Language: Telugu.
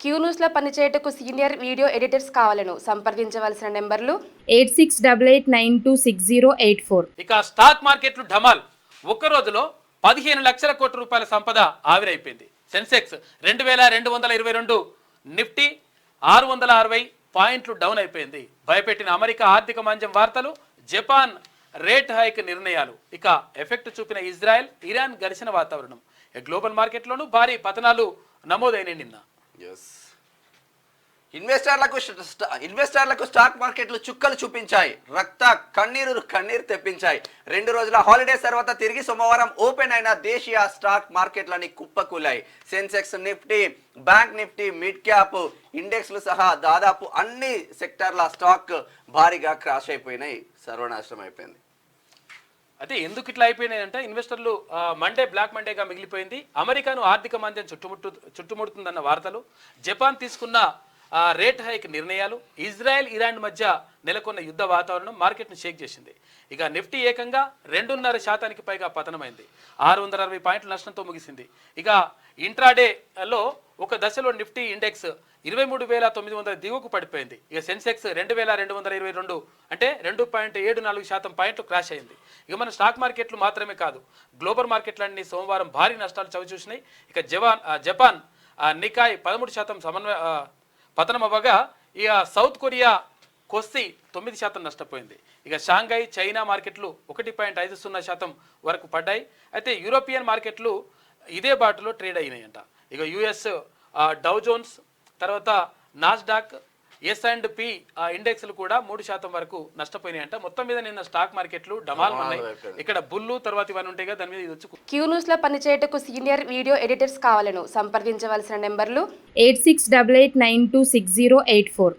క్యూ న్యూస్లో పనిచేయటకు సీనియర్ వీడియో ఎడిటర్స్ కావాలను సంప్రదించవలసిన నెంబర్లు 8688926084. ఇక స్టాక్ మార్కెట్లు ఢమాల్. ఒక్క రోజులో 15 లక్షల కోట్ల రూపాయల సంపద ఆవిరైపోయింది. సెన్సెక్స్ 2222, నిఫ్టీ 660 పాయింట్లు డౌన్ అయిపోయింది. భయపెట్టిన అమెరికా ఆర్థిక మాంద్యం వార్తలు, జపాన్ రేట్ హైక్ నిర్ణయాలు, ఇక ఎఫెక్ట్ చూపిన ఇజ్రాయెల్ ఇరాన్ ఘర్షణ వాతావరణం. గ్లోబల్ మార్కెట్లోనూ భారీ పతనాలు నమోదైన నిన్న. ఇన్వెస్టర్లకు స్టాక్ మార్కెట్లు చుక్కలు చూపించాయి. కన్నీరు తెప్పించాయి. 2 రోజుల హాలిడేస్ తర్వాత తిరిగి సోమవారం ఓపెన్ అయిన దేశీయ స్టాక్ మార్కెట్లని కుప్పకూలాయి. Sensex, Nifty, bank Nifty, mid cap ఇండెక్స్లు సహా దాదాపు అన్ని సెక్టార్ల స్టాక్ భారీగా క్రాష్ అయిపోయినాయి. సర్వనాశనం అయిపోయింది. అయితే ఎందుకు ఇట్లా అయిపోయినాయంటే ఇన్వెస్టర్లు మండే బ్లాక్ మండేగా మిగిలిపోయింది. అమెరికాను ఆర్థిక మాంద్యం చుట్టుముడుతుందన్న వార్తలు, జపాన్ తీసుకున్న రేట్ హైక్ నిర్ణయాలు, ఇజ్రాయెల్ ఇరాన్ మధ్య నెలకొన్న యుద్ధ వాతావరణం మార్కెట్ను షేక్ చేసింది. ఇక నిఫ్టీ ఏకంగా 2.5% పైగా పతనమైంది. 660 పాయింట్ల నష్టంతో ముగిసింది. ఇక ఇంట్రాడేలో ఒక దశలో నిఫ్టీ ఇండెక్స్ 23,900 దిగువకు పడిపోయింది. ఇక సెన్సెక్స్ 2,222 అంటే 2.74% పాయింట్లు క్రాష్ అయింది. ఇక మన స్టాక్ మార్కెట్లు మాత్రమే కాదు, గ్లోబల్ మార్కెట్లన్నీ సోమవారం భారీ నష్టాలు చవిచూసినాయి. ఇక జపాన్ నికాయ్ 13% పతనం అవ్వగా, ఇక సౌత్ కొరియా కొస్సి 9% నష్టపోయింది. ఇక షాంఘై, చైనా మార్కెట్లు 1.50% వరకు పడ్డాయి. అయితే యూరోపియన్ మార్కెట్లు ఇదే బాటలో ట్రేడ్ అయినాయంట. ఇక యుఎస్ డౌ జోన్స్, తర్వాత నాస్డాక్, S&P ఇండెక్స్లు కూడా 3% వరకు నష్టపోయినాయంట. మొత్తం మీద నిన్న స్టాక్ మార్కెట్లు డమాల్ ఉన్నాయి. ఇక్కడ బుల్లు తర్వాత ఇవన్నీ ఉంటాయి కదా, దాని మీద ఇది వచ్చి క్యూ న్యూస్లో పనిచేయటకు సీనియర్ వీడియో ఎడిటర్స్ కావాలను సంప్రదించవలసిన నెంబర్లు 8688926084.